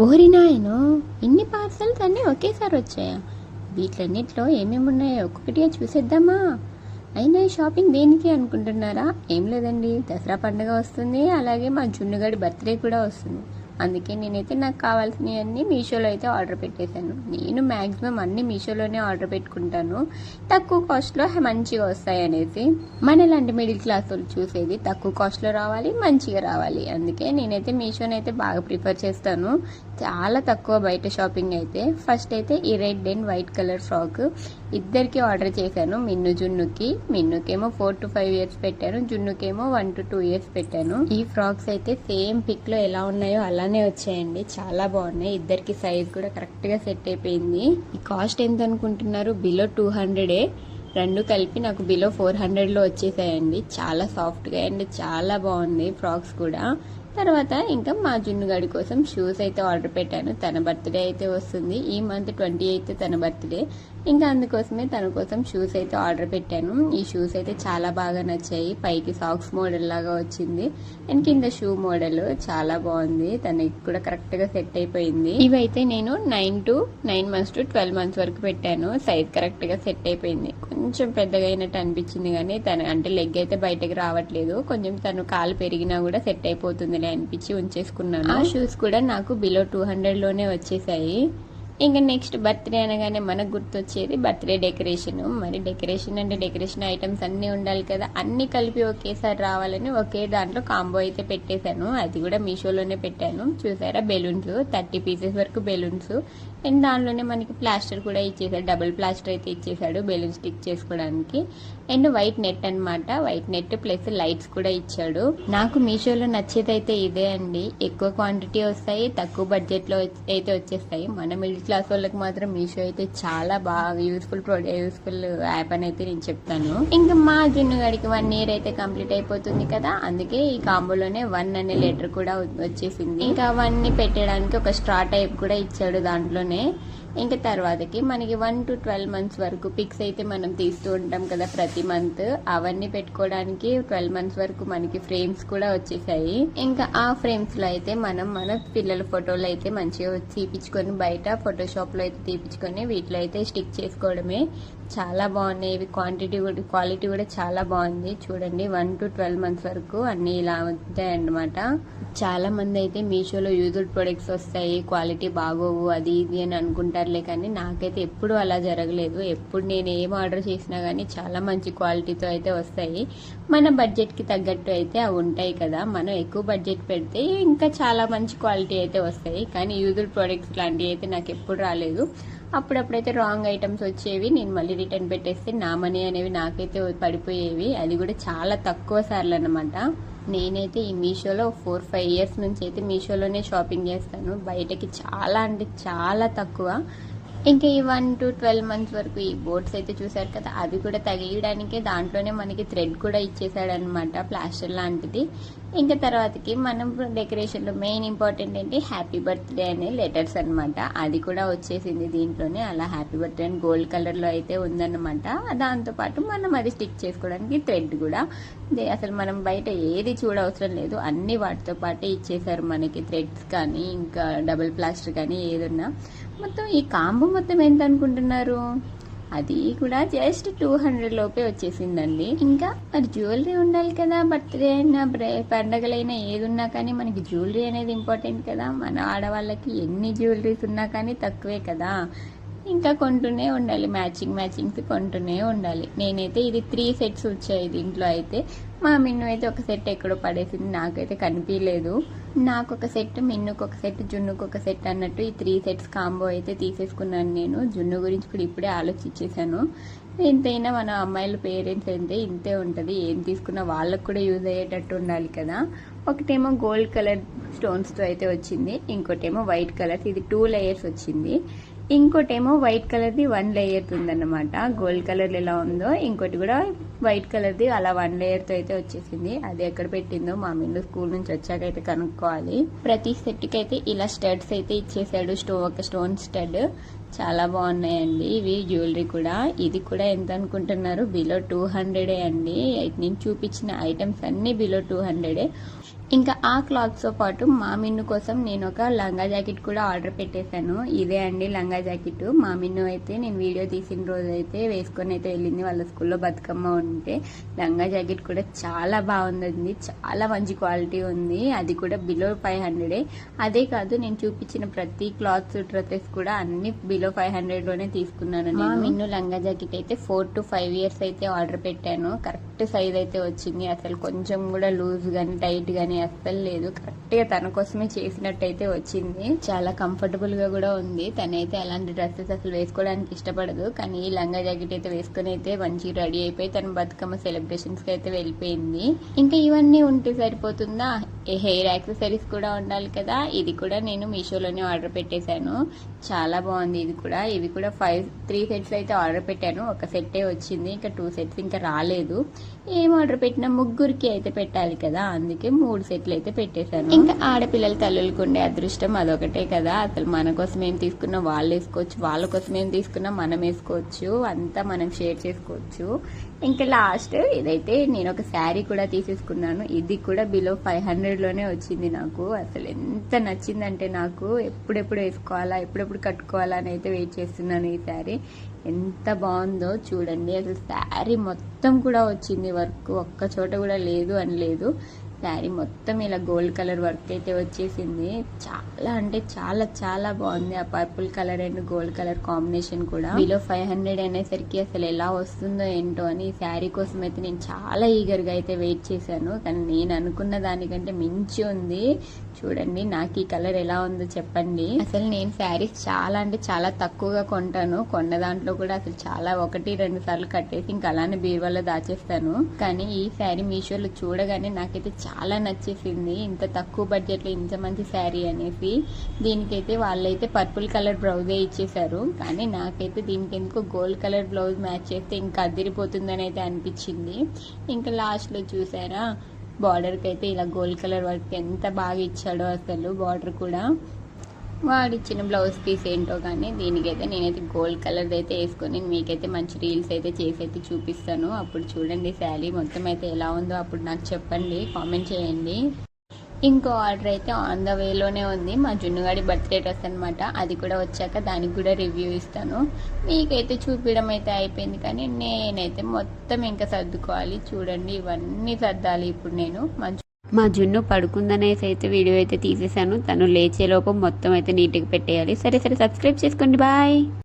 ఓరి నాయనో, ఇన్ని పార్సల్స్ అన్నీ ఒకేసారి వచ్చాయా? వీటిలన్నిట్లో ఏమేమి ఉన్నాయో ఒక్కొక్కటిగా చూసేద్దామా? అయినా ఈ షాపింగ్ దేనికి అనుకుంటున్నారా? ఏం లేదండి, దసరా పండుగ వస్తుంది, అలాగే మా జున్నుగడి బర్త్డే కూడా వస్తుంది. అందుకే నేనైతే నాకు కావాల్సినవన్నీ మీషోలో అయితే ఆర్డర్ పెట్టేశాను. నేను మ్యాక్సిమం అన్ని మీషోలోనే ఆర్డర్ పెట్టుకుంటాను, తక్కువ కాస్ట్లో మంచిగా వస్తాయి అనేసి. మన ఇలాంటి మిడిల్ క్లాస్ వాళ్ళు చూసేది తక్కువ కాస్ట్లో రావాలి, మంచిగా రావాలి. అందుకే నేనైతే మీషోనైతే బాగా ప్రిఫర్ చేస్తాను. చాలా తక్కువ బయట షాపింగ్ అయితే. ఫస్ట్ అయితే ఈ red and white colour frock ఇద్దరికి ఆర్డర్ చేశాను. మిన్నుకేమో 4 to 5 years పెట్టాను, జున్నుకేమో 1 to 2 years పెట్టాను. ఈ ఫ్రాక్స్ అయితే సేమ్ పిక్ లో ఎలా ఉన్నాయో అలానే వచ్చాయండి, చాలా బాగున్నాయి. ఇద్దరికి సైజ్ కూడా కరెక్ట్ గా సెట్ అయిపోయింది. ఈ కాస్ట్ ఎంత అనుకుంటున్నారు? బిలో 200. రెండు కలిపి నాకు బిలో 400 లో వచ్చేసాయండి. చాలా సాఫ్ట్ గా అండ్ చాలా బాగుంది ఫ్రాక్స్ కూడా. తర్వాత ఇంకా మా జున్నుగాడి కోసం షూస్ అయితే ఆర్డర్ పెట్టాను. తన బర్త్డే అయితే వస్తుంది, ఈ మంత్ 28 తన బర్త్డే. ఇంకా అందుకోసమే తన కోసం షూస్ అయితే ఆర్డర్ పెట్టాను. ఈ షూస్ అయితే చాలా బాగా నచ్చాయి. పైకి సాక్స్ మోడల్ లాగా వచ్చింది అండ్ కింద షూ మోడల్ చాలా బాగుంది. తనకి కూడా కరెక్ట్ గా సెట్ అయిపోయింది. ఇవైతే నేను 9 months to 12 months వరకు పెట్టాను. సైజ్ కరెక్ట్ గా సెట్ అయిపోయింది. కొంచెం పెద్దగా అయినట్టు అనిపించింది కానీ తన అంటే లెగ్ అయితే బయటకు రావట్లేదు. కొంచెం తను కాలు పెరిగినా కూడా సెట్ అయిపోతుంది అనిపించి ఉంచేసుకున్నాను. ఆ షూస్ కూడా నాకు బిలో 200 లోనే వచ్చేసాయి. ఇంకా నెక్స్ట్ బర్త్డే అనగానే మనకు గుర్తొచ్చేది బర్త్డే డెకరేషన్. మరి డెకరేషన్ ఐటమ్స్ అన్నీ ఉండాలి కదా, అన్ని కలిపి ఒకేసారి రావాలని ఒకే దాంట్లో కాంబో అయితే పెట్టేశాను. అది కూడా మీషోలోనే పెట్టాను. చూసారా, బెలూన్స్ 30 pieces వరకు బెలూన్స్ అండ్ దానిలోనే మనకి ప్లాస్టర్ కూడా ఇచ్చేసాడు. డబుల్ ప్లాస్టర్ అయితే ఇచ్చేసాడు బెలూన్ స్టిక్ చేసుకోవడానికి. అండ్ వైట్ నెట్ అనమాట, వైట్ నెట్ ప్లస్ లైట్స్ కూడా ఇచ్చాడు. నాకు మీషోలో నచ్చేది అయితే ఇదే అండి. ఎక్కువ క్వాంటిటీ వస్తాయి, తక్కువ బడ్జెట్ లో అయితే వచ్చేస్తాయి. మన మిడిల్ క్లాస్ వాళ్ళకి మాత్రం మీషో అయితే చాలా బాగా యూస్ఫుల్ యాప్ అని అయితే నేను చెప్తాను. ఇంకా మా జున్నుగాడికి 1 year అయితే కంప్లీట్ అయిపోతుంది కదా, అందుకే ఈ కాంబోలోనే 1 అనే లెటర్ కూడా వచ్చేసింది. ఇంకా అవన్నీ పెట్టడానికి ఒక స్ట్రా టైప్ కూడా ఇచ్చాడు దాంట్లోనే. ఇంకా తర్వాతకి మనకి 1 to 12 months వరకు పిక్స్ అయితే మనం తీస్తూ ఉంటాం కదా ప్రతి మంత్. అవన్నీ పెట్టుకోవడానికి 12 months వరకు మనకి ఫ్రేమ్స్ కూడా వచ్చేసాయి. ఇంకా ఆ ఫ్రేమ్స్ లో అయితే మనం మన పిల్లల ఫోటోలు అయితే మంచిగా తీపించుకొని బయట ఫోటోషాప్ లో అయితే తీపించుకొని వీటిలో అయితే స్టిక్ చేసుకోవడమే. చాలా బాగున్నాయి ఇవి. క్వాలిటీ కూడా చాలా బాగుంది. చూడండి, 1 to 12 months వరకు అన్ని ఇలా ఉంటాయి అన్నమాట. చాలా మంది అయితే మీషోలో యూజ్డ్ ప్రొడక్ట్స్ వస్తాయి, క్వాలిటీ బాగోవు అది ఇది అని అనుకుంటారులే, కానీ నాకైతే ఎప్పుడు అలా జరగలేదు. ఎప్పుడు నేను ఏం ఆర్డర్ చేసినా కానీ చాలా మంచి క్వాలిటీతో అయితే వస్తాయి. మన బడ్జెట్ కి తగ్గట్టు అయితే అవి ఉంటాయి కదా. మనం ఎక్కువ బడ్జెట్ పెడితే ఇంకా చాలా మంచి క్వాలిటీ అయితే వస్తాయి, కానీ యూజ్డ్ ప్రొడక్ట్స్ లాంటివి అయితే నాకు ఎప్పుడు రాలేదు. అప్పుడప్పుడైతే రాంగ్ ఐటమ్స్ వచ్చేవి, నేను మళ్ళీ రిటర్న్ పెట్టేస్తే నా మనీ అనేవి నాకైతే పడిపోయేవి. అది కూడా చాలా తక్కువ సార్లు అన్నమాట. నేనైతే ఈ మీషోలో 4-5 years నుంచి అయితే మీషోలోనే షాపింగ్ చేస్తాను. బయటకి చాలా అంటే చాలా తక్కువ. ఇంకా ఈ 1 to 12 months వరకు ఈ బోర్డ్స్ అయితే చూసారు కదా, అవి కూడా తగిలియడానికే దాంట్లోనే మనకి థ్రెడ్ కూడా ఇచ్చేసాడు అనమాట, ప్లాస్టర్ లాంటిది. ఇంకా తర్వాతకి మనం డెకరేషన్ లో మెయిన్ ఇంపార్టెంట్ ఏంటి, హ్యాపీ బర్త్డే అనే లెటర్స్ అనమాట. అది కూడా వచ్చేసింది దీంట్లోనే. అలా హ్యాపీ బర్త్డే అని గోల్డ్ కలర్ లో అయితే ఉందన్నమాట. దాంతో పాటు మనం అది స్టిక్ చేసుకోవడానికి థ్రెడ్ కూడా. అసలు మనం బయట ఏది చూడవసరం లేదు, అన్ని వాటితో పాటే ఇచ్చేసారు మనకి. థ్రెడ్స్ కానీ ఇంకా డబుల్ ప్లాస్టర్ కానీ ఏదన్నా. మొత్తం ఈ కాంబో మొత్తం ఎంత అనుకుంటున్నారు? అది కూడా జస్ట్ 200 లోపే వచ్చేసిందండి. ఇంకా మరి జ్యువెలరీ ఉండాలి కదా, బర్త్డే అయినా పండగలైనా ఏది ఉన్నా కానీ మనకి జ్యువెలరీ అనేది ఇంపార్టెంట్ కదా. మన ఆడవాళ్ళకి ఎన్ని జ్యువెలరీస్ ఉన్నా కానీ తక్కువే కదా. ఇంకా కొంటూనే ఉండాలి, మ్యాచింగ్స్ కొంటూనే ఉండాలి. నేనైతే ఇది 3 sets వచ్చాయి దీంట్లో అయితే. మా మిన్ను అయితే ఒక సెట్ ఎక్కడో పడేసింది, నాకైతే కనిపించలేదు. నాకు ఒక సెట్, మిన్నుకు ఒక సెట్, జున్నుకు ఒక సెట్ అన్నట్టు ఈ 3 sets కాంబో అయితే తీసేసుకున్నాను నేను. జున్ను గురించి కూడా ఇప్పుడే ఆలోచించేసాను. ఎంతైనా మన అమ్మాయిల పేరెంట్స్ అయితే ఇంతే ఉంటుంది, ఏం తీసుకున్నా వాళ్ళకు కూడా యూజ్ అయ్యేటట్టు ఉండాలి కదా. ఒకటేమో గోల్డ్ కలర్ స్టోన్స్తో అయితే వచ్చింది, ఇంకోటేమో వైట్ కలర్, ఇది 2 layers వచ్చింది. ఇంకోటేమో వైట్ కలర్ది 1 layer ఉందన్నమాట. గోల్డ్ కలర్ ఎలా ఉందో ఇంకోటి కూడా వైట్ కలర్ది అలా 1 layer తో అయితే వచ్చేసింది. అది ఎక్కడ పెట్టిందో మా మిల్లు స్కూల్ నుంచి వచ్చాక అయితే కనుక్కోవాలి. ప్రతి సెట్ కి అయితే ఇలా స్టడ్స్ అయితే ఇచ్చేసాడు. ఒక స్టోన్ స్టడ్ చాలా బాగున్నాయండి ఇవి. జ్యువెలరీ కూడా, ఇది కూడా ఎంత అనుకుంటున్నారు? బిలో 200 అండి. నేను చూపించిన ఐటమ్స్ అన్ని బిలో 200. ఇంకా ఆ క్లాత్స్తో పాటు మా మిన్ను కోసం నేను ఒక లంగా జాకెట్ కూడా ఆర్డర్ పెట్టేశాను. ఇదే అండి లంగా జాకెట్. మా మిన్ను అయితే నేను వీడియో తీసిన రోజు అయితే వేసుకొని అయితే వెళ్ళింది. వాళ్ళ స్కూల్లో బతుకమ్మ ఉంటే లంగా జాకెట్ కూడా చాలా బాగుందండి. చాలా మంచి క్వాలిటీ ఉంది. అది కూడా బిలో 500. అదే కాదు, నేను చూపించిన ప్రతి క్లాత్స్ డ్రెస్సెస్ కూడా అన్ని బిలో 500లోనే తీసుకున్నాను. మా మిన్ను లంగా జాకెట్ అయితే 4 to 5 years అయితే ఆర్డర్ పెట్టాను. కరెక్ట్ సైజ్ అయితే వచ్చింది. అసలు కొంచెం కూడా లూజ్ కానీ టైట్ కానీ అస్సలు లేదు. కరెక్ట్ గా తన కోసమే చేసినట్టయితే వచ్చింది. చాలా కంఫర్టబుల్ గా కూడా ఉంది. తనైతే అలాంటి డ్రెస్సెస్ అసలు వేసుకోవడానికి ఇష్టపడదు, కానీ ఈ లంగా జాకెట్ అయితే వేసుకుని అయితే మంచి రెడీ అయిపోయి తన బతుకమ్మ సెలబ్రేషన్స్ కి అయితే వెళ్ళిపోయింది. ఇంకా ఇవన్నీ ఉంటే సరిపోతుందా, హెయిర్ యాక్సెసరీస్ కూడా ఉండాలి కదా. ఇది కూడా నేను మీషోలోనే ఆర్డర్ పెట్టేశాను. చాలా బాగుంది ఇది కూడా. ఇవి కూడా 3 sets అయితే ఆర్డర్ పెట్టాను. ఒక సెట్టే వచ్చింది, ఇంకా 2 sets ఇంకా రాలేదు. ఏం ఆర్డర్ పెట్టినా ముగ్గురికి అయితే పెట్టాలి కదా, అందుకే 3 సెట్లు అయితే పెట్టేశాను. ఇంకా ఆడపిల్లల తల్లులకు ఉండే అదృష్టం అదొకటే కదా. అసలు మన కోసం ఏం తీసుకున్నా వాళ్ళు వేసుకోవచ్చు, వాళ్ళ కోసం ఏం తీసుకున్నా మనం వేసుకోవచ్చు, అంతా మనం షేర్ చేసుకోవచ్చు. ఇంకా లాస్ట్ ఇదైతే నేను ఒక శారీ కూడా తీసేసుకున్నాను. ఇది కూడా బిలో 500లోనే వచ్చింది నాకు. అసలు ఎంత నచ్చిందంటే నాకు ఎప్పుడెప్పుడు వేసుకోవాలా, ఎప్పుడెప్పుడు కట్టుకోవాలా అని అయితే వెయిట్ చేస్తున్నాను. ఈ శారీ ఎంత బాగుందో చూడండి. అసలు శారీ మొత్తం కూడా వచ్చింది వర్క్, ఒక్క చోట కూడా లేదు అని లేదు. శారీ మొత్తం ఇలా గోల్డ్ కలర్ వర్క్ అయితే వచ్చేసింది. చాలా అంటే చాలా చాలా బాగుంది. ఆ purple colour and gold colour combination కూడా. బిలో 500 అనేసరికి అసలు ఎలా వస్తుందో ఏంటో అని ఈ శారీ కోసం అయితే నేను చాలా ఈగర్ గా అయితే వెయిట్ చేశాను. కానీ నేను అనుకున్న దానికంటే మించి ఉంది. చూడండి నాకు ఈ కలర్ ఎలా ఉందో చెప్పండి. అసలు నేను శారీస్ చాలా అంటే చాలా తక్కువగా కొంటాను. కొన్న దాంట్లో కూడా అసలు చాలా 1-2 సార్లు కట్టేసి ఇంకా అలానే బీరువాలో దాచేస్తాను. కానీ ఈ శారీ మీషోలో చూడగానే నాకైతే చాలా నచ్చేసింది. ఇంత తక్కువ బడ్జెట్ లో ఇంత మంచి శారీ అనేసి. దీనికైతే వాళ్ళైతే పర్పుల్ కలర్ బ్లౌజే ఇచ్చేసారు, కానీ నాకైతే దీనికి ఎందుకో గోల్డ్ కలర్ బ్లౌజ్ మ్యాచ్ చేస్తే ఇంకా అదిరిపోతుందని అయితే అనిపించింది. ఇంకా లాస్ట్ లో చూసారా, బార్డర్ కి అయితే ఇలా గోల్డ్ కలర్ వర్క్ ఎంత బాగా ఇచ్చాడో అసలు. బార్డర్ కూడా వాడిచ్చిన బ్లౌజ్ పీస్ ఏంటో కానీ దీనికైతే నేనైతే గోల్డ్ కలర్ అయితే వేసుకొని మీకైతే మంచి రీల్స్ అయితే చేసి అయితే చూపిస్తాను. అప్పుడు చూడండి శారీ మొత్తం అయితే ఎలా ఉందో అప్పుడు నాకు చెప్పండి, కామెంట్ చేయండి. ఇంకో ఆర్డర్ అయితే ఆన్ ద వేలోనే ఉంది. మా జున్నుగాడి బర్త్డే డ్రెస్ అనమాట. అది కూడా వచ్చాక దానికి కూడా రివ్యూ ఇస్తాను. మీకైతే చూపించడం అయితే అయిపోయింది, కానీ నేనైతే మొత్తం ఇంకా సర్దుకోవాలి. చూడండి ఇవన్నీ సర్దాలి ఇప్పుడు నేను. మా జున్ను పడుకుందనేసి అయితే వీడియో అయితే తీసేసాను. తను లేచేలోపు మొత్తం అయితే నీట్గా పెట్టేయాలి. సరే సబ్స్క్రైబ్ చేసుకోండి. బాయ్.